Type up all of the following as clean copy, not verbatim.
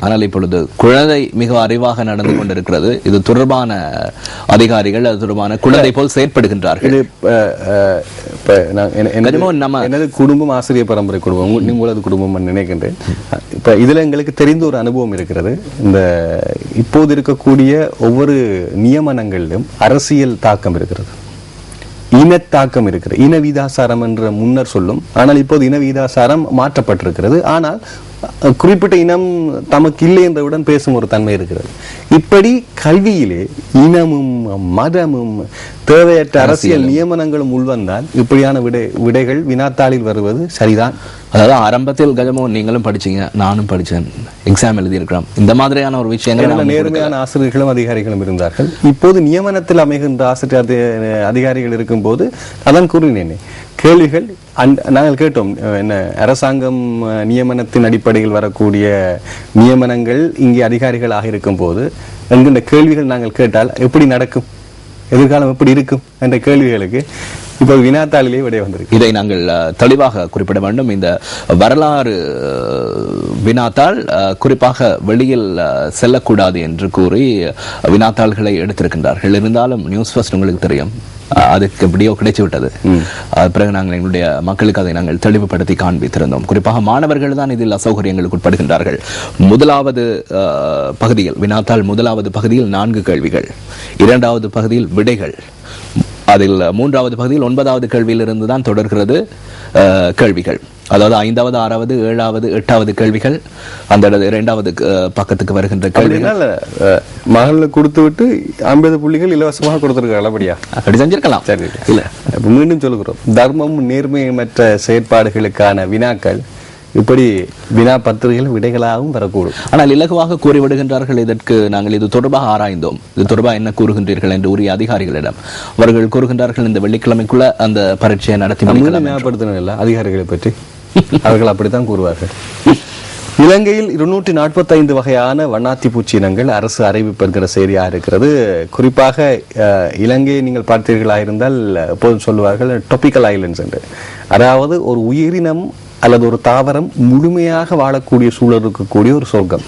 ஆனால் இப்பொழுது குழந்தை மிக அறிவாக நடந்து கொண்டிருக்கிறது. இது தொடர்பான அதிகாரிகள் அது தொடர்பான குழந்தை போல் செயற்படுகின்றார்கள். எனது குடும்பம் ஆசிரியர் பரம்பரை குடும்பம், உங்களது குடும்பம் நினைக்கின்றேன். இப்ப இதுல எங்களுக்கு தெரிந்த ஒரு அனுபவம் இருக்கிறது. இந்த இப்போது இருக்கக்கூடிய ஒவ்வொரு நியமனங்களிலும் அரசியல் தாக்கம் இருக்கிறது, இனத்தாக்கம் இருக்கிறது. இன வீதாசாரம் என்ற முன்னர் சொல்லும், ஆனால் இப்போது இன வீதாசாரம் மாற்றப்பட்டிருக்கிறது. ஆனால் குறிப்பிட்ட இனம் தமக்கு இல்லை என்றவுடன் பேசும் ஒரு தன்மை இருக்கிறது. இப்படி கல்வியிலே இனமும் மதமும் தேவையற்ற அரசியல் நியமனங்களும் உள்வந்தால் இப்படியான விடைகள் வினாத்தாளில் வருவது சரிதான். அதாவது ஆரம்பத்தில் கஜமோகன் நீங்களும் படிச்சீங்க, நானும் படிச்சேன், எக்ஸாம் எழுதியிருக்கிறோம். இந்த மாதிரியான ஒரு விஷயங்கள் நேர்மையான ஆசிரியர்களும் அதிகாரிகளும் இருந்தார்கள். இப்போது நியமனத்தில் அமைகின்ற ஆசிரியர் அதிகாரிகள் இருக்கும் போது அதான் கூறினேன், கேள்விகள் நாங்கள் கேட்டோம். என்ன அரசாங்கம் நியமனத்தின் அடிப்படையில் வரக்கூடிய நியமனங்கள் இங்கே அதிகாரிகளாக இருக்கும் போது என்கின்ற கேள்விகள் நாங்கள் கேட்டால் எப்படி நடக்கும், எதிர்காலம் எப்படி இருக்கும் என்ற கேள்விகளுக்கு இப்ப வினாத்தாளிலே விடை வந்திருக்கு. இதை நாங்கள் தெளிவாக குறிப்பிட வேண்டும். இந்த வரலாறு வினாத்தாள் குறிப்பாக வெளியில் செல்லக்கூடாது என்று கூறி வினாத்தாள்களை எடுத்திருக்கின்றார்கள். இருந்தாலும் நியூஸ் ஃபர்ஸ்ட் உங்களுக்கு தெரியும், அதுக்கு வீடியோ கிடைச்சு விட்டது. பிறகு நாங்கள் எங்களுடைய மக்களுக்கு அதை நாங்கள் தெளிவுபடுத்தி காண்பித்திருந்தோம். குறிப்பாக மாணவர்கள் தான் இதில் அசௌகரியங்களுக்கு உட்படுகின்றார்கள். முதலாவது பகுதியில் வினாத்தாள் முதலாவது பகுதியில் 4 கேள்விகள், இரண்டாவது பகுதியில் விடைகள், அதில் மூன்றாவது பகுதியில் 9வது கேள்வியிலிருந்து தான் தொடர்கிறது கேள்விகள். அதாவது 5வது 6வது 7வது 8வது கேள்விகள் அந்த 2வது பக்கத்துக்கு வருகின்ற கேள்விகள். மகளிர் கொடுத்து விட்டு 50 புள்ளிகள் இலவசமாக கொடுத்திருக்காங்க. அப்படியா? அப்படி செஞ்சிருக்கலாம். சரி, இல்ல மீண்டும் சொல்லுகிறோம், தர்மம் நேர்மையற்ற செயற்பாடுகளுக்கான வினாக்கள் இப்படி வினா பத்திரிகைகள் விடைகளாகவும் வரக்கூடும். ஆனால் இலகுவாக கூறிவிடுகின்றார்கள். இதற்கு நாங்கள் இது தொடர்பாக ஆராய்ந்தோம், இது தொடர்பாக என்ன கூறுகின்றீர்கள் என்று உரிய அதிகாரிகளிடம். அவர்கள் கூறுகின்றார்கள் இந்த வெள்ளிக்கிழமைக்குள்ள அந்த பரீட்சையை நடத்தி ஞாபகப்படுத்தின அதிகாரிகளை பற்றி அவர்கள் அப்படித்தான் கூறுவார்கள். இலங்கையில் 245 வகையான வண்ணாத்தி பூச்சி இனங்கள் அரசு அறிவிப்பு என்கிற செய்தியாக இருக்கிறது. குறிப்பாக இலங்கையை நீங்கள் பார்த்தீர்களாக இருந்தால் எப்போதும் சொல்லுவார்கள் டாபிக்கல் ஐலண்ட்ஸ் என்று. அதாவது ஒரு உயிரினம் அல்லது ஒரு தாவரம் முழுமையாக வாழக்கூடிய சூழல் இருக்கக்கூடிய ஒரு சொர்க்கம்.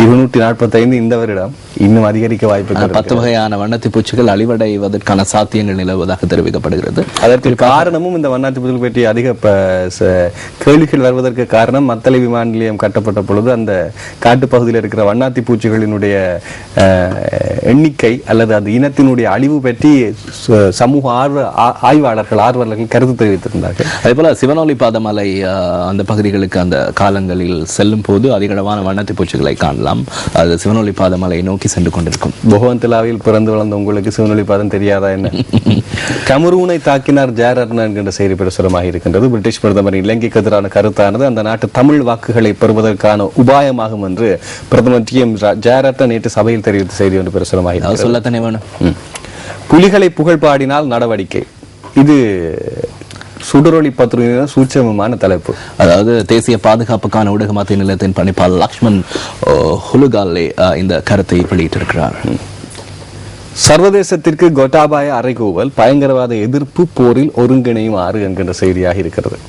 245 இந்த வருடம் இன்னும் அதிகரிக்க வாய்ப்பு. 10 வகையான வண்ணத்தி பூச்சிகள் அழிவடைவதற்கான சாத்தியங்கள் நிலவுவதாக தெரிவிக்கப்படுகிறது. அதற்கு காரணமும் இந்த வண்ணாத்தி பூச்சிகள் பற்றி அதிக கேள்விகள் வருவதற்கு காரணம், மத்தளை விமான நிலையம் கட்டப்பட்ட பொழுது அந்த காட்டுப்பகுதியில் இருக்கிற வண்ணாத்தி பூச்சிகளினுடைய எண்ணிக்கை அல்லது அந்த இனத்தினுடைய அழிவு பற்றி சமூக ஆர்வலர்கள் கருத்து தெரிவித்திருந்தார்கள். அதே போல சிவனொலி பாதமலை அந்த பகுதிகளுக்கு அந்த காலங்களில் செல்லும் போது அதிகளவான வண்ணத்தி பூச்சிகளை காணலாம். அது சிவனொலி பாதமலை நோக்கி சென்று கொண்டிருக்கும். புகவந்திலாவில் பிறந்து வளர்ந்த உங்களுக்கு சிவனொலி பாதம் தெரியாதா என்ன? கமரூனை தாக்கினார் ஜெயரத்ன என்கின்ற செய்தி பிரசுரமாக இருக்கின்றது. பிரிட்டிஷ் பிரதமர் இலங்கைக்கு எதிரான கருத்தானது அந்த நாட்டு தமிழ் வாக்குகளை பெறுவதற்கான உபாயமாகும் என்று பிரதமர் TM ஜெயரத்ன நேற்று சபையில் தெரிவித்த செய்தி ஒன்று பிரசுரமாக சொல்லத்தானே வேணும். புலிகளை புகழ் பாடினால் நடவடிக்கை, இது சுடரொளி பத்திரிகையின் சூட்சமமான தலைப்பு. அதாவது தேசிய பாதுகாப்புக்கான ஊடக மத்திய நிலையத்தின் பணிப்பாளர் லக்ஷ்மன் ஹுலுகாலே இந்த கருத்தை வெளியிட்டிருக்கிறார். சர்வதேசத்திற்கு கோட்டாபாய அறைகூவல், பயங்கரவாத எதிர்ப்பு போரில் ஒருங்கிணையுமாறு என்கின்ற செய்தியாக இருக்கிறது.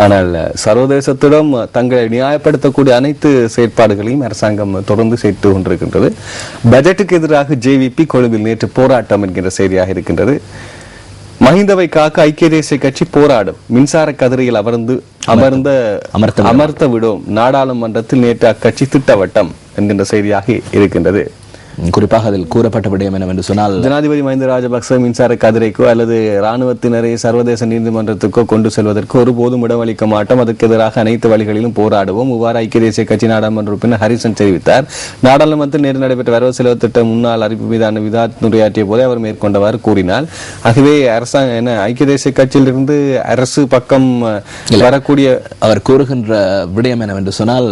ஆனால் சர்வதேசத்திடம் தங்களை நியாயப்படுத்தக்கூடிய அனைத்து செயற்பாடுகளையும் அரசாங்கம் தொடர்ந்து செய்து கொண்டிருக்கின்றது. பட்ஜெட்டுக்கு எதிராக JVP கொழும்பில் நேற்று போராட்டம் என்கின்ற செய்தியாக இருக்கின்றது. மஹிந்தவை காக்க ஐக்கிய தேசிய கட்சி போராடும், மின்சார கதிரையில் அமர்த்த விடும், நாடாளுமன்றத்தில் நேற்று அக்கட்சி திட்டவட்டம் என்கின்ற செய்தியாக இருக்கின்றது. குறிப்பாக அதில் கூறப்பட்ட விடயம் என்னவென்று சொன்னால், ஜனாதிபதி மஹிந்த ராஜபக்ச மின்சார கதிரைக்கோ அல்லது இராணுவத்தினரை சர்வதேச நீதிமன்றத்துக்கோ கொண்டு செல்வதற்கு ஒருபோதும் இடமளிக்க மாட்டோம், அதற்கு எதிராக அனைத்து வழிகளிலும் போராடுவோம், இவ்வாறு ஐக்கிய தேசிய கட்சி நாடாளுமன்ற உறுப்பினர் ஹரிசன் தெரிவித்தார். நாடாளுமன்றத்தில் நேற்று நடைபெற்ற வரவு செலவு திட்ட முன்னாள் அறிவிப்பு மீதான உரையாற்றிய போதே அவர் மேற்கொண்டவாறு கூறினார். ஆகவே ஐக்கிய தேசிய கட்சியிலிருந்து அரசு பக்கம் வரக்கூடிய அவர் கூறுகின்ற விடயம் என்னவென்று சொன்னால்,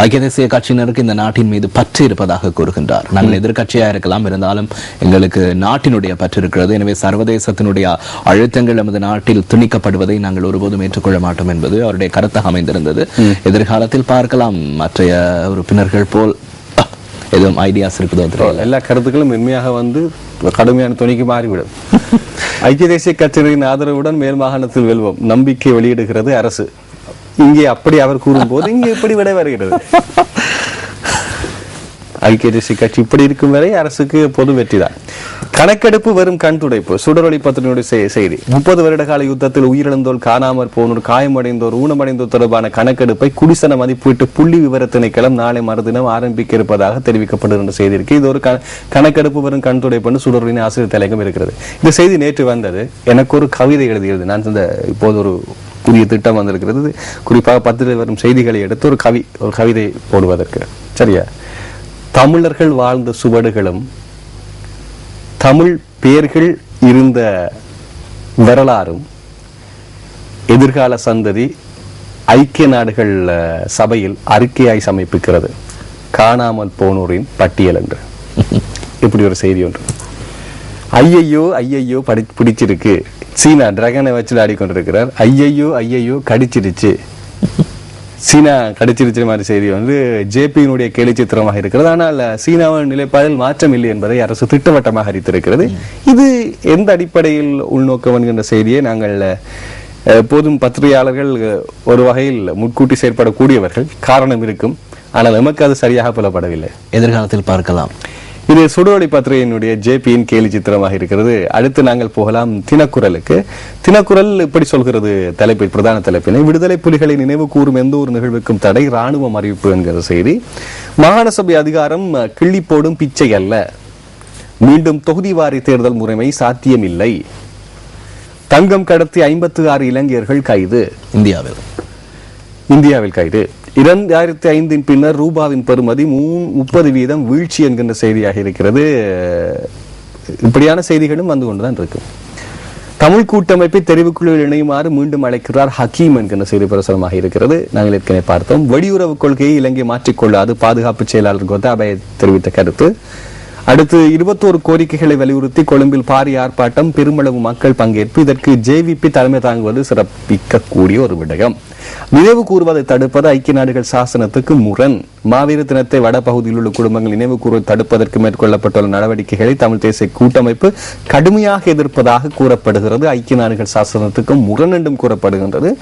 ஐக்கிய தேசிய கட்சியினருக்கு இந்த நாட்டின் மீது பற்று இருப்பதாக கூறுகின்றார். நாங்கள் எதிர்கட்சியா இருக்கலாம், இருந்தாலும் எங்களுக்கு நாட்டினுடைய பற்று இருக்கிறது. எனவே சர்வதேசத்தினுடைய அழுத்தங்கள் நமது நாட்டில் திணிக்கப்படுவதை நாங்கள் ஒருபோதும் ஏற்றுக்கொள்ள மாட்டோம் என்பது அவருடைய கருத்தாக அமைந்திருந்தது. எதிர்காலத்தில் பார்க்கலாம், மற்ற உறுப்பினர்கள் போல் எதுவும் ஐடியாஸ் இருக்குதோ. எல்லா கருத்துக்களும் மென்மையாக வந்து கடுமையான துணிக்கு மாறிவிடும். ஐக்கிய தேசிய கட்சியின் ஆதரவுடன் மேல் மாகாணத்தில் வெல்வோம், நம்பிக்கை வெளியிடுகிறது அரசு. இங்கே அப்படி அவர் கூறும்போது இங்கே எப்படி விட வருகிறது? ஐக்கிய தேசிய கட்சி இப்படி இருக்கும் வரை அரசுக்கு பொது வெற்றிதான். கணக்கெடுப்பு வெறும் கண் துடைப்பு. சுடரொளி பத்திரிகையுடைய செய்தி. 30 வருட கால யுத்தத்தில் உயிரிழந்தோர், காணாமற் போனோர், காயமடைந்தோர், ஊனமடைந்தோர் தொடர்பான கணக்கெடுப்பை குடிசன மதிப்பீட்டு புள்ளி விவர திணைக்களம் நாளை மறுதினம் ஆரம்பிக்க இருப்பதாக தெரிவிக்கப்படுகின்ற செய்தி இருக்கு. இது ஒரு கணக்கெடுப்பு வெறும் கண் துடைப்புன்னு சுடரொளியின் ஆசிரியர் தலையங்கம் இருக்கிறது. இந்த செய்தி நேற்று வந்தது. எனக்கு ஒரு கவிதை எழுதியது. நான் இப்போது ஒரு புதிய திட்டம் வந்திருக்கிறது. குறிப்பாக பத்திரிகை வரும் செய்திகளை எடுத்து ஒரு கவிதை போடுவதற்கு. சரியா? தமிழர்கள் வாழ்ந்த சுவடுகளும் தமிழ் பெயர்கள் இருந்த வரலாறும் எதிர்கால சந்ததி ஐக்கிய நாடுகள் சபையில் அறிக்கையாய் சமர்ப்பிக்கிறது. காணாமல் போனோரின் பட்டியல் என்று இப்படி ஒரு செய்தி ஒன்று. ஐயையோ பிடிச்சிருக்கு. சீனா டிராகனை வச்சு ஆடிக்கொண்டிருக்கிறார். ஐயையோ கடிச்சிருச்சு, சீனா கடிச்சிருச்சு மாதிரி செய்தி ஜேபியினுடைய கேலி சித்திரமாக இருக்கிறது. ஆனால் சீனாவின் நிலைப்பாடில் மாற்றம் இல்லை என்பதை அரசு திட்டவட்டமாக அறிவித்திருக்கிறது. இது எந்த அடிப்படையில் உள்நோக்கம் என்கின்ற செய்தியை நாங்கள் எப்போதும் பத்திரிகையாளர்கள் ஒரு வகையில் முன்கூட்டி செயற்படக்கூடியவர்கள், காரணம் இருக்கும். ஆனால் நமக்கு அது சரியாக புலப்படவில்லை. எதிர்காலத்தில் பார்க்கலாம். இது சுடரொளி பத்திரிகையினுடைய ஜேபியின் கேலி சித்திரமாக இருக்கிறது. அடுத்து நாங்கள் போகலாம் தினக்குரலுக்கு. தினக்குரல் இப்படி சொல்கிறது தலைப்பை, பிரதான தலைப்பினை: விடுதலை புலிகளை நினைவு கூறும் எந்த ஒரு நிகழ்வுக்கும் தடை, ராணுவம் அறிவிப்பு என்கிற செய்தி. மாகாண சபை அதிகாரம் கிள்ளி போடும் பிச்சை அல்ல, மீண்டும் தொகுதிவாரி தேர்தல் முறைமை சாத்தியமில்லை. தங்கம் கடத்தி 56 இலங்கையர்கள் கைது. இந்தியாவில் கைது. 2005 பின்னர் ரூபாவின் பெறுமதி 30% வீழ்ச்சி என்கின்ற செய்தியாக இருக்கிறது. இப்படியான செய்திகளும் வந்து கொண்டுதான் இருக்கு. தமிழ் கூட்டமைப்பை தெரிவுக்குழுவில் இணையுமாறு மீண்டும் அழைக்கிறார் ஹக்கீம் என்கின்ற செய்தி பிரசுரமாக இருக்கிறது. நாங்கள் ஏற்கனவே பார்த்தோம். வெளியுறவு கொள்கையை இலங்கை மாற்றிக்கொள்ளாது, பாதுகாப்பு செயலாளர் கோத்தாபய தெரிவித்த கருத்து. அடுத்து 21 கோரிக்கைகளை வலியுறுத்தி கொழும்பில் பாரிய ஆர்ப்பாட்டம், பெருமளவு மக்கள் பங்கேற்பு. இதற்கு ஜேவிபி தலைமை தாங்குவது சிறப்பிக்கக்கூடிய ஒரு விடயம். நினைவு கூறுவதை தடுப்பது ஐக்கிய நாடுகள் சாசனத்துக்கு முரண். மாவீர தினத்தை வடபகுதியில் உள்ள குடும்பங்கள் நினைவு கூறுவதை தடுப்பதற்கு மேற்கொள்ளப்பட்டுள்ள நடவடிக்கைகளை தமிழ் தேசிய கூட்டமைப்பு கடுமையாக எதிர்ப்பதாக கூறப்படுகிறது. ஐக்கிய நாடுகள் சாசனத்துக்கு முரண் என்றும் கூறப்படுகின்றது.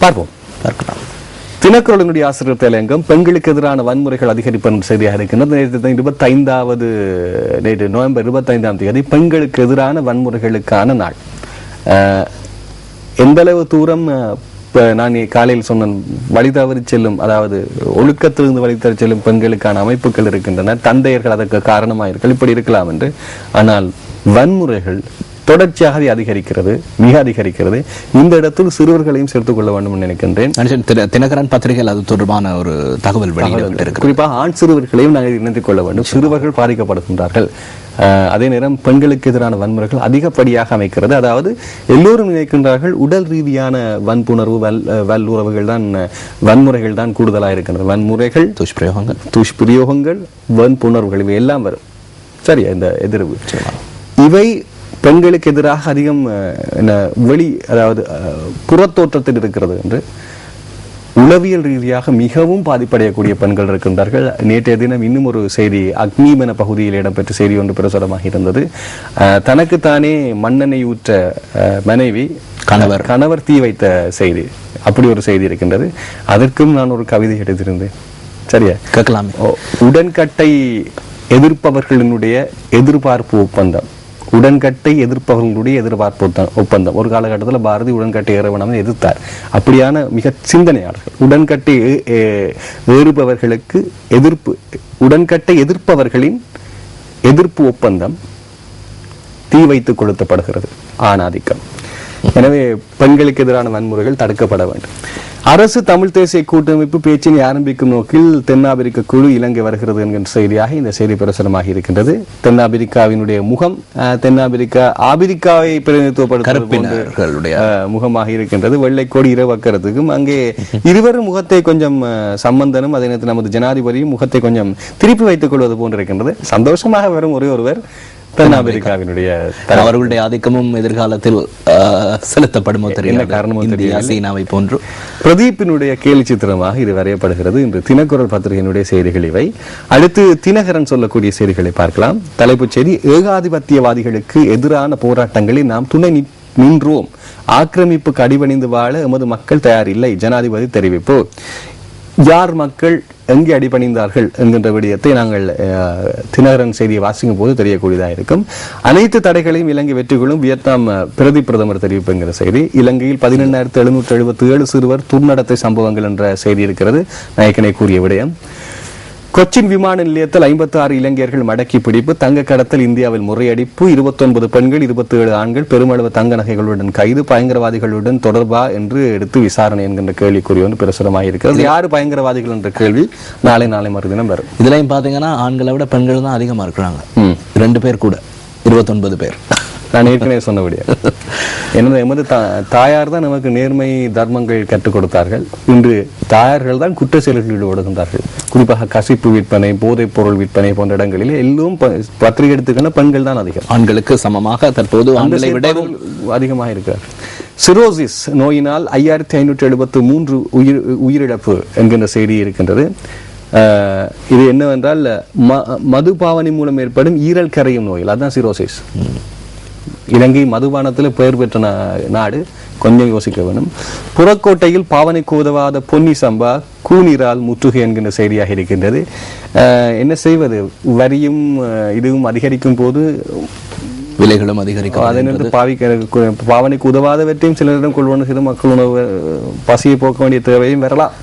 பார்க்கலாம். தினக்குரலினுடைய ஆசிரியர் தலையங்கம் பெண்களுக்கு எதிரான வன்முறைகள் அதிகரிப்பு என்ற செய்தியாக இருக்கின்றது. நேற்று நவம்பர் 25ஆம் தேதி பெண்களுக்கு எதிரான வன்முறைகளுக்கான நாள். எந்த அளவு தூரம் நான் காலையில் சொன்ன வழி தவறி செல்லும், அதாவது ஒழுக்கத்திலிருந்து வழி தவறி செல்லும் பெண்களுக்கான அமைப்புகள் இருக்கின்றன. தந்தையர்கள் அதற்கு காரணமாயிருக்கள், இப்படி இருக்கலாம் என்று. ஆனால் வன்முறைகள் தொடர்ச்சியாக அதிகரிக்கிறது, மிக அதிகரிக்கிறது. இந்த இடத்தில் சிறுவர்களையும் சேர்த்துக் கொள்ள வேண்டும் நினைக்கின்றேன். தினகரன் பத்திரிகையில் அது தொடர்பான ஒரு தகவல் வெளியிட்டிருக்கிறது. குறிப்பாக ஆண் சிறுவர்களையும் நாங்கள் இணைத்துக் கொள்ள வேண்டும். சிறுவர்கள் பாதிக்கப்படுகின்றார்கள். அதே நேரம் பெண்களுக்கு எதிரான வன்முறைகள் அதிகப்படியாக அமைக்கிறது. அதாவது எல்லோரும் நினைக்கின்றார்கள் உடல் ரீதியான வன்புணர்வு, வல்லுறவுகள் தான், வன்முறைகள் தான் கூடுதலாக இருக்கின்றன. வன்முறைகள், துஷ்பிரயோகங்கள், வன்புணர்வுகள் இவை எல்லாம் வரும். சரியா? இந்த எதிர்வு இவை பெண்களுக்கு எதிராக அதிகம் அதாவது புறத்தோற்றத்தில் இருக்கிறது என்று உளவியல் ரீதியாக மிகவும் பாதிப்படையக்கூடிய பெண்கள் இருக்கின்றார்கள். நேற்றைய தினம் இன்னும் ஒரு செய்தி அக்னிமன பகுதியில் இடம்பெற்ற செய்தி ஒன்று பிரசுரமாக இருந்தது. தனக்குத்தானே மண்ணெண்ணெய் ஊற்ற மனைவி கணவர் தீ வைத்த செய்தி, அப்படி ஒரு செய்தி இருக்கின்றது. அதற்கும் நான் ஒரு கவிதை எடுத்திருந்தேன். சரியா? கேட்கலாம். உடன்கட்டை எதிர்ப்பவர்களினுடைய எதிர்பார்ப்பு ஒப்பந்தம், உடன்கட்டை எதிர்ப்பவர்களுடைய எதிர்பார்ப்பு ஒப்பந்தம். ஒரு காலகட்டத்தில் பாரதி உடன்கட்டை ஏறவனம் எதிர்த்தார். அப்படியான மிக சிந்தனையாளர்கள். உடன்கட்டை ஏறுபவர்களுக்கு எதிர்ப்பு, உடன்கட்டை எதிர்ப்பவர்களின் எதிர்ப்பு ஒப்பந்தம் தீ வைத்து கொளுத்தப்படுகிறது. ஆணாதிக்கம். எனவே பெண்களுக்கு எதிரான வன்முறைகள் தடுக்கப்பட வேண்டும். அரசு தமிழ் தேசிய கூட்டமைப்பு பேச்சினை ஆரம்பிக்கும் நோக்கில் தென்னாப்பிரிக்க குழு இலங்கை வருகிறது என்கின்ற செய்தியாக இந்த செய்தி பிரசுரமாக இருக்கின்றது. தென்னாப்பிரிக்காவினுடைய முகம் ஆபிரிக்காவை பிரதிநிதித்துவப்படுத்துவதற்கு முகமாக இருக்கின்றது. வெள்ளைக்கோடி இரவக்கிறதுக்கும் அங்கே இருவரும் முகத்தை கொஞ்சம் சம்பந்தனும் அதே நேரத்தில் நமது ஜனாதிபதியும் முகத்தை கொஞ்சம் திருப்பி வைத்துக் கொள்வது போன்று இருக்கின்றது. சந்தோஷமாக வரும் ஒருவர் தென்னாப்பிரிக்காவினுடைய அவர்களுடைய ஆதிக்கமும் எதிர்காலத்தில் செலுத்தப்படுமோ தெரியல. சீனாவை போன்று பிரதீப்பினுடைய கேலி சித்திரமாக இது வரையப்படுகிறது. இன்று தினக்குரல் பத்திரிகையினுடைய செய்திகள் இவை. அடுத்து தினகரன் சொல்லக்கூடிய செய்திகளை பார்க்கலாம். தலைப்புச் செய்தி: ஏகாதிபத்தியவாதிகளுக்கு எதிரான போராட்டங்களில் நாம் துணை நின்றோம். ஆக்கிரமிப்புக்கு அடிபணிந்து வாழ எமது மக்கள் தயார் இல்லை. ஜனாதிபதி தெரிவிப்பு. யார் மக்கள் எங்கே அடிபணிந்தார்கள் என்கின்ற விடயத்தை நாங்கள் தினகரன் செய்தியை வாசிக்கும் போது தெரியக்கூடியதாக இருக்கும். அனைத்து தடைகளையும் இலங்கை வெற்றிகளும் வியட்நாம் பிரதி பிரதமர் தெரிவிப்பு என்கிற செய்தி. இலங்கையில் 18,777 சிறுவர் துர்நடத்தை சம்பவங்கள் என்ற செய்தி இருக்கிறது. நாயக்கனை கூறிய விடயம். கொச்சின் விமான நிலையத்தில் 56 இளைஞர்கள் மடக்கி பிடிப்பு. தங்க கடத்தல் இந்தியாவில் முறையடிப்பு. 29 பெண்கள் 27 ஆண்கள் பெருமளவு தங்க நகைகளுடன் கைது. பயங்கரவாதிகளுடன் தொடர்பா என்று எடுத்து விசாரணை என்கின்ற கேள்விக்குறி ஒன்று பிரசுரமாக இருக்கிறது. யாரு பயங்கரவாதிகள் என்ற கேள்வி நாளை மறுதினம் வரும். இதுலயும் பாத்தீங்கன்னா ஆண்களை விட பெண்கள் தான் அதிகமா இருக்கிறாங்க. 2 பேர் கூட 29 பேர். நான் ஏற்கனவே சொன்னபடியா எமது தாயார் தான் நமக்கு நேர்மை தர்மங்கள் கற்றுக் கொடுத்தார்கள். இன்று தாயார்கள் தான் குற்ற செயல்களில் ஈடுபடுகின்றார்கள். குறிப்பாக கசிப்பு விற்பனை, போதைப் பொருள் விற்பனை போன்ற இடங்களில் எல்லாம் பத்திரிகை எடுத்துக்கிற பெண்கள் தான் அதிகம். ஆண்களுக்கு சமமாக தற்போது ஆண்களை விட அதிகமாக இருக்கிறார். சிரோசிஸ் நோயினால் 5,573 உயிரிழப்பு என்கின்ற செய்தி இருக்கின்றது. இது என்னவென்றால் மதுபாவனை மூலம் ஏற்படும் ஈரல் கரையும் நோயில், அதுதான் சிரோசிஸ். இலங்கை மதுபானத்தில் பெயர் பெற்ற நாடு, கொஞ்சம் யோசிக்க வேணும். புறக்கோட்டையில் பாவனைக்கு உதவாத பொன்னி சம்பா கூனிரால் முற்றுகை என்கின்ற செய்தியாக இருக்கின்றது. என்ன செய்வது, வரியும் இதுவும் அதிகரிக்கும் போது விலைகளும் அதிகரிக்கும். அதனிருந்து பாவனைக்கு உதவாதவற்றையும் சிலரிடம் கொள்வன செய்து மக்கள் உணவு பசியை போக்க வேண்டிய தேவையும் வரலாம்.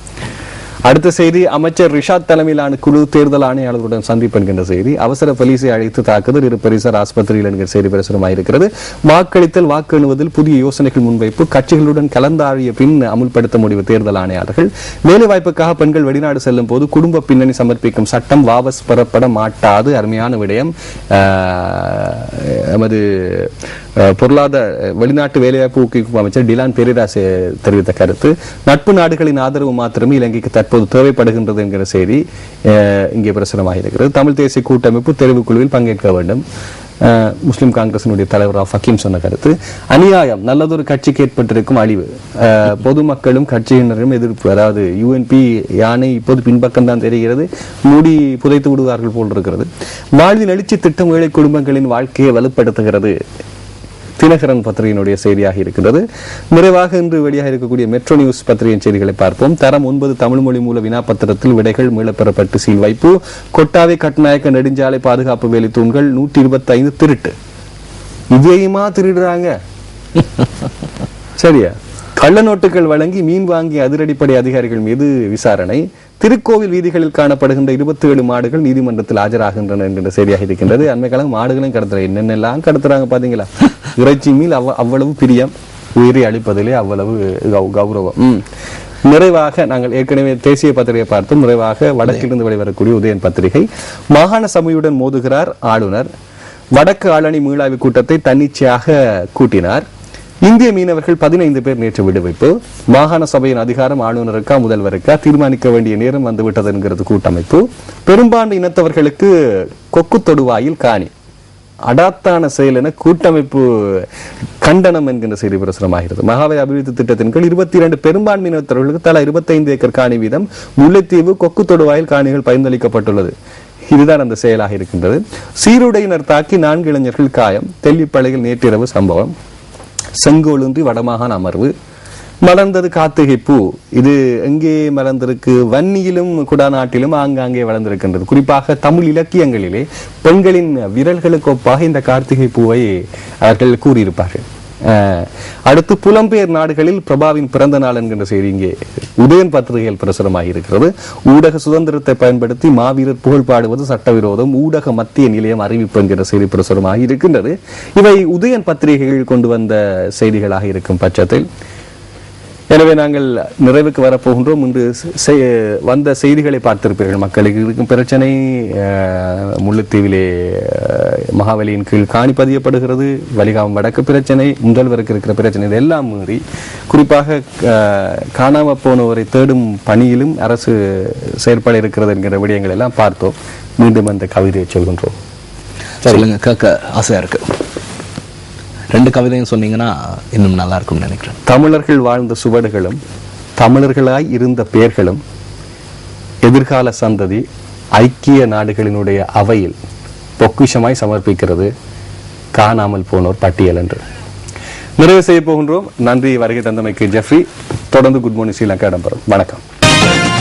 அடுத்த செய்தி, அமைச்சர் ரிஷாத் தலைமையிலான குழு தேர்தல் ஆணையாளர்களுடன் சந்திப்பு என்கின்ற செய்தி. அவசர போலீஸை அழைத்து தாக்குதல், 2 பரிசர் ஆஸ்பத்திரியில் என்கிற செய்தி பிரசுரமாயிருக்கிறது. வாக்களித்தல், வாக்கு எண்ணுவதில் புதிய யோசனைகள் முன்வைப்பு. கட்சிகளுடன் கலந்தாடிய பின் அமுல்படுத்த முடிவு தேர்தல் ஆணையாளர்கள். வேலைவாய்ப்புக்காக பெண்கள் வெளிநாடு செல்லும் போது குடும்ப பின்னணி சமர்ப்பிக்கும் சட்டம் வாபஸ் பெறப்பட மாட்டாது. அருமையான விடயம். எமது பொருளாதார வெளிநாட்டு வேலைவாய்ப்பு ஊக்குவிக்கும் அமைச்சர் டிலான் பெரேரா தெரிவித்த கருத்து. நட்பு நாடுகளின் ஆதரவு மாத்திரமே இலங்கைக்கு தற்போது தேவைப்படுகின்றது என்கிற செய்தி இங்கே பிரசுரமாக இருக்கிறது. தமிழ் தேசிய கூட்டமைப்பு தெரிவுக்குழுவில் பங்கேற்க வேண்டும். முஸ்லிம் காங்கிரசினுடைய தலைவர் ஃபக்கீம் சொன்ன கருத்து. அநியாயம், நல்லதொரு கட்சிக்கு ஏற்பட்டிருக்கும் அழிவு. பொதுமக்களும் கட்சியினரும் எதிர்ப்பு. அதாவது யூஎன்பி யானை இப்போது பின்பக்கம் தான் தெரிகிறது, மூடி புதைத்து விடுவார்கள் போல் இருக்கிறது. வாழ்வின் எழுச்சி திட்டம் ஏழை குடும்பங்களின் வாழ்க்கையை வலுப்படுத்துகிறது. தினகரன் பத்திரிகையினுடைய செய்தியாக இருக்கிறது. நிறைவாக இன்று வெளியாக இருக்கக்கூடிய மெட்ரோ நியூஸ் பத்திரிகையின் செய்திகளை பார்ப்போம். தரம் 9 தமிழ் மொழி மூல வினாப்பத்திரத்தில் விடைகள் மீளப்பெறப்பட்டு சீல் வைப்பு. கொட்டாவை கட்நாயக்க நெடுஞ்சாலை பாதுகாப்பு வேலி தூண்கள் 125 திருட்டு. இதையுமா திருடுறாங்க? சரியா? கள்ள நோட்டுகள் வழங்கி மீன் வாங்கிய அதிரடிப்படை அதிகாரிகள் மீது விசாரணை. திருக்கோவில் வீதிகளில் காணப்படுகின்ற 27 மாடுகள் நீதிமன்றத்தில் ஆஜராகின்றன என்கின்ற செய்தியாக இருக்கின்றது. அண்மை காலம் மாடுகளையும் கடத்துறாங்க. என்னென்னலாம் கடத்துறாங்க பாத்தீங்களா? இறைச்சி மீல் அவ்வளவு பிரியம், உயிரை அளிப்பதிலே அவ்வளவு கௌரவம். நிறைவாக நாங்கள் ஏற்கனவே தேசிய பத்திரிகை பார்த்தோம். நிறைவாக வடக்கிலிருந்து வெளிவரக்கூடிய உதயன் பத்திரிகை. மாகாண சபையுடன் மோதுகிறார் ஆளுநர். வடக்கு ஆளணி மீளாய்வு கூட்டத்தை தன்னிச்சையாக கூட்டினார். இந்திய மீனவர்கள் 15 பேர் நேற்று விடுவிப்பு. மாகாண சபையின் அதிகாரம் ஆளுநருக்கா முதல்வருக்கா தீர்மானிக்க வேண்டிய நேரம் வந்துவிட்டது என்கிறது கூட்டமைப்பு. பெரும்பான்மை இனத்தவர்களுக்கு கொக்கு தொடுவாயில் காணி, அடாத்தான செயல் என கூட்டமைப்பு கண்டனம் என்கின்ற செய்தி பிரசுரமாகிறது. மகாவை அபிவிருத்தி திட்டத்தின் கீழ் 22 பெரும்பான்மை இனத்தவர்களுக்கு தலா 25 ஏக்கர் காணி வீதம் முல்லைத்தீவு கொக்கு தொடுவாயில் காணிகள் பகிர்ந்தளிக்கப்பட்டுள்ளது. இதுதான் அந்த செயலாக இருக்கின்றது. சீருடையினர் தாக்கி 4 இளைஞர்கள் காயம். தெல்லிப்பளையில் நேற்றிரவு சம்பவம். செங்கோலுன்றி வடமாகாண அமர்வு. மலர்ந்தது கார்த்திகை பூ. இது எங்கே மலர்ந்திருக்கு? வன்னியிலும் குடாநாட்டிலும் ஆங்காங்கே வளர்ந்திருக்கின்றது. குறிப்பாக தமிழ் இலக்கியங்களிலே பெண்களின் விரல்களுக்கு ஒப்பாக இந்த கார்த்திகை பூவை அவர்கள் கூறியிருப்பார்கள். அடுத்து புலம்பெயர் நாடுகளில் பிரபாவின் பிறந்த நாள் என்கின்ற செய்தி இங்கே உதயன் பத்திரிகையில் பிரசுரமாக இருக்கிறது. ஊடக சுதந்திரத்தை பயன்படுத்தி மாவீரர் புகழ் பாடுவது சட்டவிரோதம், ஊடக மத்திய நிலையம் அறிவிப்பு என்கிற செய்தி பிரசுரமாக இருக்கின்றது. இவை உதயன் பத்திரிகைகள் கொண்டு வந்த செய்திகளாக இருக்கும் பட்சத்தில், எனவே நாங்கள் நிறைவுக்கு வரப்போகின்றோம். இன்று வந்த செய்திகளை பார்த்திருப்பீர்கள். மக்களுக்கு இருக்கும் பிரச்சனை, முல்லைத்தீவிலே மகாவலியின் கீழ் காணி பதியப்படுகிறது, வலிகாமம் வடக்கு பிரச்சனை, முதல்வருக்கு இருக்கிற பிரச்சனை, இதெல்லாம் மீறி குறிப்பாக காணாம போனவரை தேடும் பணியிலும் அரசு செயற்பட இருக்கிறது என்கிற விடயங்கள் எல்லாம் பார்த்தோம். மீண்டும் அந்த கவிதையை சொல்கின்றோம். சொல்லுங்க, கேட்க ஆசையா இருக்கு. 2 கவிதையும் சொன்னீங்கன்னா இன்னும் நல்லா இருக்கும்னு நினைக்கிறேன். தமிழர்கள் வாழ்ந்த சுவடுகளும் தமிழர்களாய் இருந்த பெயர்களும் எதிர்கால சந்ததி ஐக்கிய நாடுகளினுடைய அவையில் பொக்கிஷமாய் சமர்ப்பிக்கிறது காணாமல் போனோர் பட்டியல் என்று. நிறைவு செய்ய போகின்றோம். நன்றி வருகை தந்தமைக்கு ஜெஃப்ரி. தொடர்ந்து குட் மார்னிங் ஸ்ரீலங்கா இடம்பெறும். வணக்கம்.